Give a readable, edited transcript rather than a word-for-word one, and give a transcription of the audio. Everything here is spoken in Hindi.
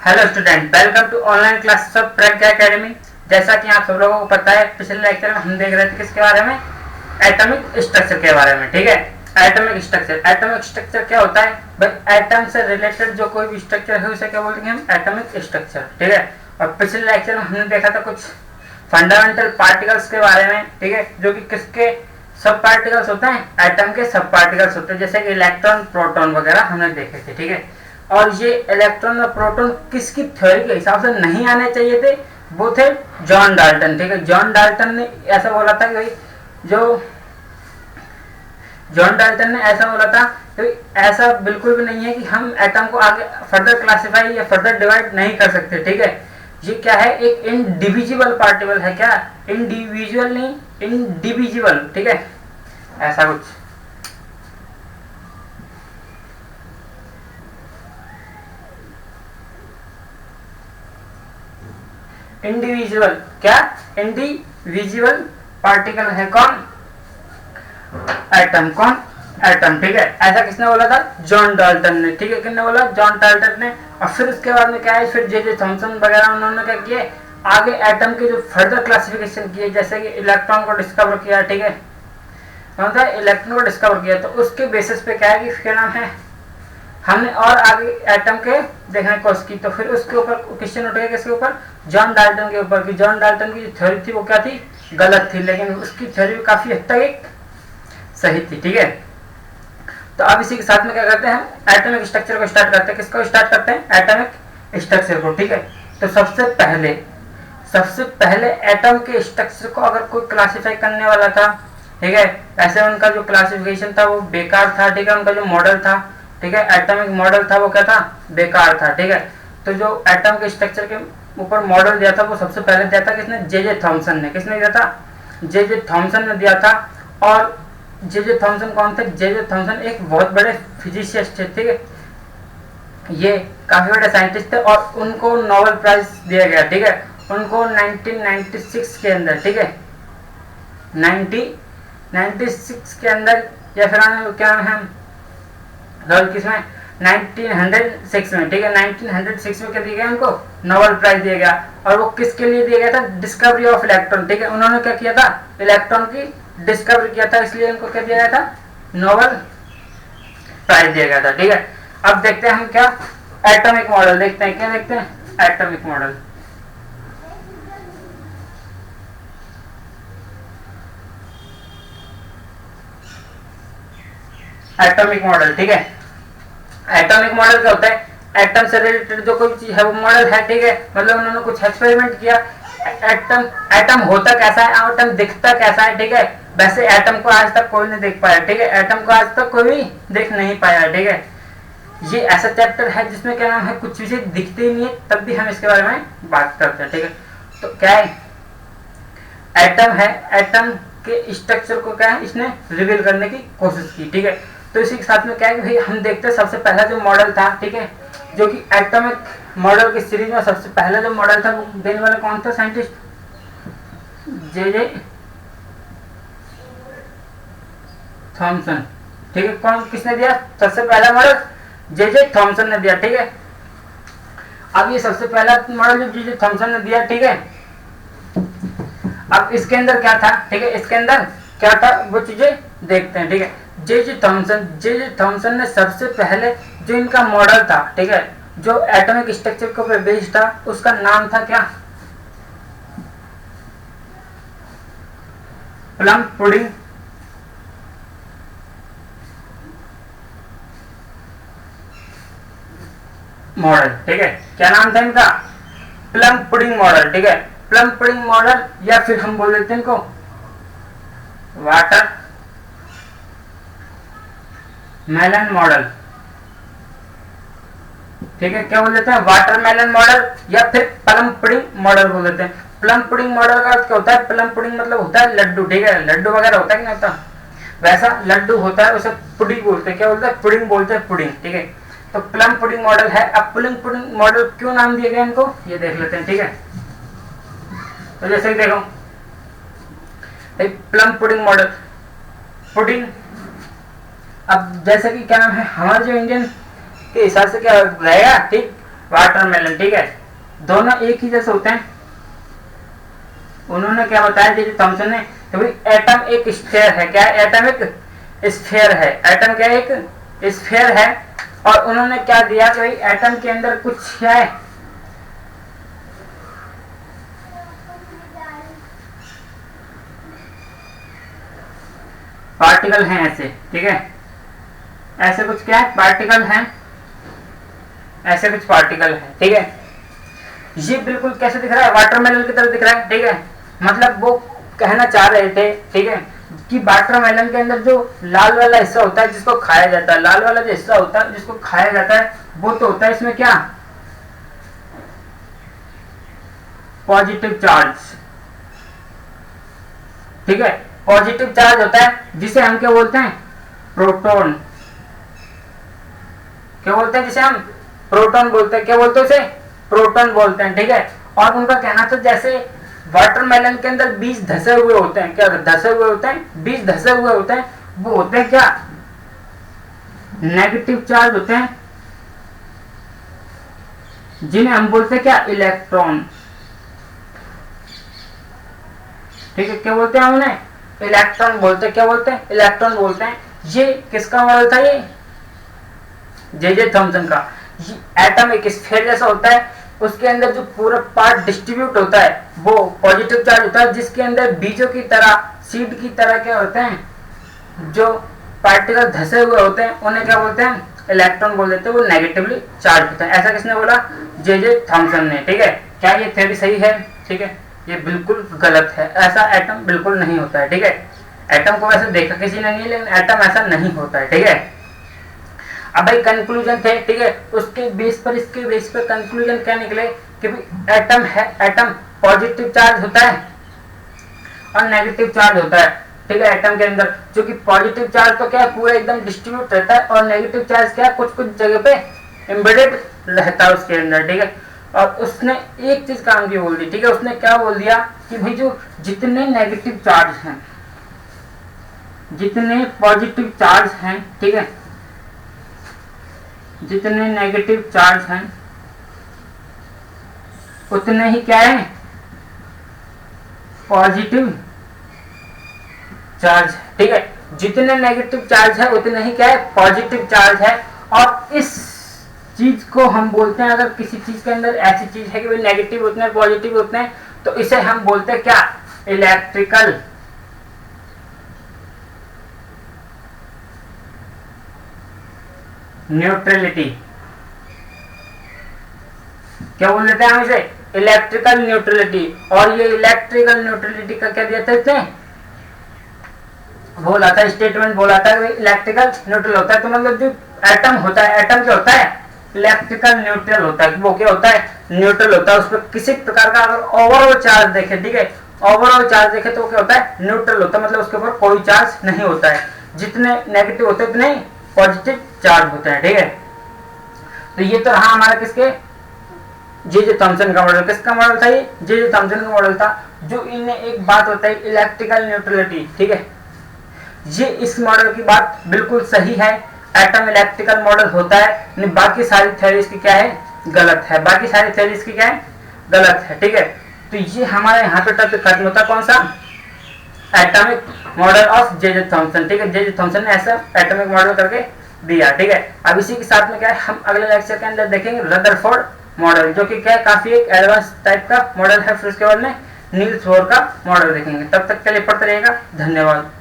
Hello student, welcome to online classes of Pragya academy. जैसा कि आप सब लोगों को पता है, पिछले लेक्चर में हम देख रहे थे किसके बारे में, एटॉमिक स्ट्रक्चर के बारे में। ठीक है, एटॉमिक स्ट्रक्चर क्या होता है भाई? एटम से रिलेटेड जो कोई भी स्ट्रक्चर है उसे क्या बोलेंगे हम? Atomic structure. ठीक है, और पिछले लेक्चर में हमने देखा था कुछ फंडामेंटल पार्टिकल्स के बारे में। ठीक है, जो कि किसके सब पार्टिकल्स होते हैं? एटम के सब पार्टिकल्स होते हैं, जैसे कि इलेक्ट्रॉन, प्रोटॉन वगैरह हमने देखे थे। ठीक है, और ये इलेक्ट्रॉन और प्रोटॉन किसकी थ्योरी के हिसाब से नहीं आने चाहिए थे? वो थे जॉन डाल्टन। ठीक है, जॉन डाल्टन ने ऐसा बोला था कि भाई जॉन डाल्टन ने ऐसा बोला था कि ऐसा बिल्कुल भी नहीं है कि हम एटम को आगे फर्दर क्लासिफाई या फर्दर डिवाइड नहीं कर सकते। ठीक है, ये क्या है? एक इनडिविजिबल पार्टिकल है। क्या? इंडिविजुअल नहीं, इंडिविजिबल। ठीक है, ऐसा कुछ। इंडिविजुअल क्या? इंडिविजुअल पार्टिकल है कौन? एटम। कौन? एटम। ठीक है, ऐसा किसने बोला था? जॉन डाल्टन ने। ठीक है, किसने बोला? जॉन डाल्टन ने। और फिर उसके बाद में क्या है, फिर जे थॉमसन वगैरह उन्होंने क्या किए, आगे एटम के जो फर्दर क्लासिफिकेशन किए, जैसे कि इलेक्ट्रॉन को डिस्कवर किया। ठीक है, मतलब इलेक्ट्रॉन को डिस्कवर किया, तो उसके बेसिस पे क्या है कि क्या नाम है, हमने और आगे एटम के देखने की कोशिश की। तो फिर उसके ऊपर क्वेश्चन उठ गया, किसके ऊपर? जॉन डाल्टन के ऊपर। कि जॉन डाल्टन की जो थ्योरी थी वो क्या थी? गलत थी, लेकिन उसकी थ्योरी काफी हद तक एक सही थी। ठीक है, तो अब इसी के साथ में क्या करते हैं, एटॉमिक स्ट्रक्चर को स्टार्ट करते हैं। किसको स्टार्ट करते हैं? एटॉमिक स्ट्रक्चर को। ठीक है, तो सबसे पहले एटम के स्ट्रक्चर को अगर कोई क्लासिफाई करने वाला था, ठीक है, ऐसे उनका जो क्लासिफिकेशन था वो बेकार था। ठीक है, उनका जो मॉडल था, ठीक है, एटॉमिक मॉडल था, वो क्या था? बेकार था। ठीक है, तो जो एटम के स्ट्रक्चर के ऊपर मॉडल दिया था वो सबसे पहले दिया था किसने? जे थॉमसन ने। किसने दिया था? जे थॉमसन ने दिया था। और जे थॉमसन कौन थे? जे थॉमसन एक बहुत बड़े फिजिसिस्ट थे। ठीक है, ये काफी बड़े साइंटिस्ट थे और उनको नोबेल प्राइज दिया गया। ठीक है, उनको 1996 के अंदर, ठीक है, 1996 के अंदर, या फिर क्या है किसमें, 1906 में। ठीक है, 1906 में क्या दिया गया उनको? नोबेल प्राइज दिया गया। और वो किसके लिए दिया गया था? Discovery of electron. ठीक है, उन्होंने क्या किया था? इलेक्ट्रॉन की डिस्कवरी किया था, इसलिए उनको क्या दिया गया था? नोबेल प्राइज दिया गया था। ठीक है, अब देखते हैं हम क्या, एटॉमिक मॉडल देखते हैं। क्या देखते हैं? Atomic model. Atomic model. ठीक है, एटॉमिक मॉडल क्या होता है? एटम से रिलेटेड जो कोई चीज है वो मॉडल है। ठीक है, मतलब उन्होंने कुछ एक्सपेरिमेंट किया, एटम होता कैसा है, एटम दिखता कैसा है। ठीक है, वैसे एटम को आज तक कोई नहीं देख पाया। ठीक है, एटम को आज तक कोई भी देख नहीं पाया। ठीक है, ये ऐसा चैप्टर है जिसमें क्या नाम है, कुछ चीजें दिखती ही नहीं है, तब भी हम इसके बारे में बात करते हैं। ठीक है, तो क्या है? एटम है, एटम के स्ट्रक्चर को क्या है, इसने रिवील करने की कोशिश की। ठीक है, तो इसी के साथ में क्या है कि भाई हम देखते हैं सबसे पहला जो मॉडल था, ठीक है, जो कि एटॉमिक मॉडल की सीरीज में सबसे पहला जो मॉडल था वो देने वाला कौन था साइंटिस्ट? J Thomson. ठीक है, कौन किसने दिया सबसे पहला मॉडल? जे थॉमसन ने दिया। ठीक है, अब ये सबसे पहला मॉडल जो जे थॉमसन ने दिया, ठीक है, अब इसके अंदर क्या था? ठीक है, इसके अंदर क्या था वो चीजें देखते हैं। ठीक है, जे थॉमसन ने सबसे पहले जो इनका मॉडल था, ठीक है, जो एटॉमिक स्ट्रक्चर के ऊपर बेस्ड था, उसका नाम था क्या? Plum pudding model. ठीक है, क्या नाम था इनका? Plum pudding model. ठीक है, प्लम पुडिंग मॉडल, या फिर हम बोल देते हैं इनको वाटर मेलन मॉडल। ठीक है, क्या बोल देते हैं? वाटरमेलन मॉडल, या फिर प्लम पुडिंग मॉडल बोल देते हैं। प्लम पुडिंग मॉडल का अर्थ क्या होता है? प्लम पुडिंग मतलब होता है लड्डू। ठीक है, लड्डू वगैरह होता है कि नहीं होता, वैसा लड्डू होता है, उसे पुडिंग बोलते हैं। क्या बोलते हैं? पुडिंग बोलते हैं, पुडिंग। ठीक है, तो प्लम पुडिंग मॉडल है। अब प्लम पुडिंग मॉडल क्यों नाम दिया गया इनको, ये देख लेते हैं। ठीक है, तो जैसे कि देखो प्लम पुडिंग मॉडल, पुडिंग, अब जैसे कि क्या नाम है, हमारे जो इंडियन के हिसाब से क्या रहेगा, ठीक, वाटरमेलन, ठीक है, दोनों एक ही जैसे होते हैं। उन्होंने क्या बताया जे थॉमसन ने कि भाई एटम एक स्फीयर है। क्या है? एटम एक स्फीयर है। एटम क्या है? एक स्फीयर है। और उन्होंने क्या दिया कि भाई एटम के अंदर कुछ क्या है, पार्टिकल हैं ऐसे, ठीक है, ऐसे कुछ क्या है, पार्टिकल हैं, ऐसे कुछ पार्टिकल हैं, ठीक है। ये बिल्कुल कैसे दिख रहा है? वाटरमेलन की तरह दिख रहा है, ठीक है। मतलब वो कहना चाह रहे थे, ठीक है, कि वाटरमेलन के अंदर जो लाल वाला हिस्सा होता है जिसको खाया जाता है, लाल वाला जो हिस्सा होता है जिसको खाया जाता है, वो तो होता है इसमें क्या, पॉजिटिव चार्ज, ठीक है, पॉजिटिव चार्ज होता है जिसे हम क्या बोलते हैं, प्रोटॉन। क्या बोलते हैं जिसे हम प्रोटॉन बोलते हैं। क्या बोलते हैं उसे? प्रोटॉन बोलते हैं, ठीक है। और उनका कहना था जैसे वाटरमेलन के अंदर बीज धसे हुए होते हैं। क्या धसे हुए होते हैं? बीज धसे हुए होते हैं। वो होते हैं क्या, नेगेटिव चार्ज होते हैं, जिन्हें हम बोलते हैं क्या, इलेक्ट्रॉन, ठीक है। क्या बोलते हैं उन्हें? इलेक्ट्रॉन बोलते हैं। क्या बोलते हैं? इलेक्ट्रॉन बोलते हैं। ये किसका मॉडल था? ये जे थॉमसन का। एटम एक स्फीयर जैसा होता है, उसके अंदर जो पूरा पार्ट डिस्ट्रीब्यूट होता है वो पॉजिटिव चार्ज होता है, जिसके अंदर बीजों की तरह, सीड की तरह क्या होते हैं, जो पार्टिकल धसे हुए होते हैं उन्हें क्या बोलते हैं, इलेक्ट्रॉन बोल देते हैं। वो नेगेटिवली चार्ज होते हैं। ऐसा किसने बोला? जे थॉमसन ने, ठीक है। क्या ये थ्योरी सही है? ठीक है, ये बिल्कुल गलत है। ऐसा एटम बिल्कुल नहीं होता है, ठीक है। एटम को वैसे देखा किसी ने नहीं, लेकिन एटम ऐसा नहीं होता है, ठीक है। अब भाई कंक्लूजन थे, ठीक है, उसके बेस पर, इसके बेस पर कंक्लूजन क्या निकले कि भाई एटम है, एटम पॉजिटिव चार्ज होता है और नेगेटिव चार्ज होता है, ठीक है। एटम के अंदर जो कि पॉजिटिव चार्ज तो क्या है, पूरा एकदम डिस्ट्रीब्यूट रहता है, और नेगेटिव चार्ज क्या है, कुछ कुछ जगह पे एम्बेडेड रहता है उसके अंदर, ठीक है। और उसने एक चीज काम की बोल दी, ठीक है। उसने क्या बोल दिया कि भाई जो जितने नेगेटिव चार्ज हैं, जितने पॉजिटिव चार्ज हैं, ठीक है, जितने नेगेटिव चार्ज हैं उतने ही क्या है, पॉजिटिव चार्ज, ठीक है। जितने नेगेटिव चार्ज है उतने ही क्या है, पॉजिटिव चार्ज है। और इस चीज को हम बोलते हैं, अगर किसी चीज के अंदर ऐसी चीज है कि भाई नेगेटिव उतने हैं, पॉजिटिव उतने हैं, तो इसे हम बोलते हैं क्या, इलेक्ट्रिकल न्यूट्रलिटी। क्या बोल देते हैं हम इसे, इलेक्ट्रिकल न्यूट्रलिटी। और ये इलेक्ट्रिकल न्यूट्रलिटी का क्या दिया था इसने, बोला था, स्टेटमेंट बोला था इलेक्ट्रिकल न्यूट्रल होता है। तो मतलब जो एटम होता है, एटम क्या होता है, इलेक्ट्रिकल न्यूट्रल होता है। वो क्या होता है, न्यूट्रल होता है। उस पर किसी प्रकार का अगर ओवरऑल चार्ज देखे, ठीक है, ओवरऑल चार्ज देखे तो क्या होता है, न्यूट्रल होता है। मतलब उसके ऊपर कोई चार्ज नहीं होता है। जितने नेगेटिव होते हैं उतने पॉजिटिव चार्ज होते हैं, ठीक है। तो ये तो रहा हमारा किसके, जे थॉमसन का मॉडल। किसका मॉडल था ये, जे थॉमसन का मॉडल था। जो इनने एक बात होता है इलेक्ट्रिकल न्यूट्रलिटी, ठीक है, ये इस मॉडल की बात बिल्कुल सही है। एटम इलेक्ट्रिकल मॉडल होता है, बाकी सारी थ्योरीज की क्या है, गलत है। बाकी सारी थ्योरीज की क्या है, गलत है, ठीक है। तो ये हमारे यहाँ पे टॉपिक खत्म होता, कौन सा, atomic model of J Thomson, ठीक है। जे थॉमसन ने ऐसा एटॉमिक मॉडल करके दिया, ठीक है। अब इसी के साथ में क्या है, हम अगले लेक्चर के अंदर देखेंगे रदरफोर्ड मॉडल, जो कि क्या है, काफी एक एडवांस टाइप का मॉडल है। फिर उसके बाद में नील्स बोर का मॉडल देखेंगे। तब तक के लिए पढ़ते रहेगा। धन्यवाद।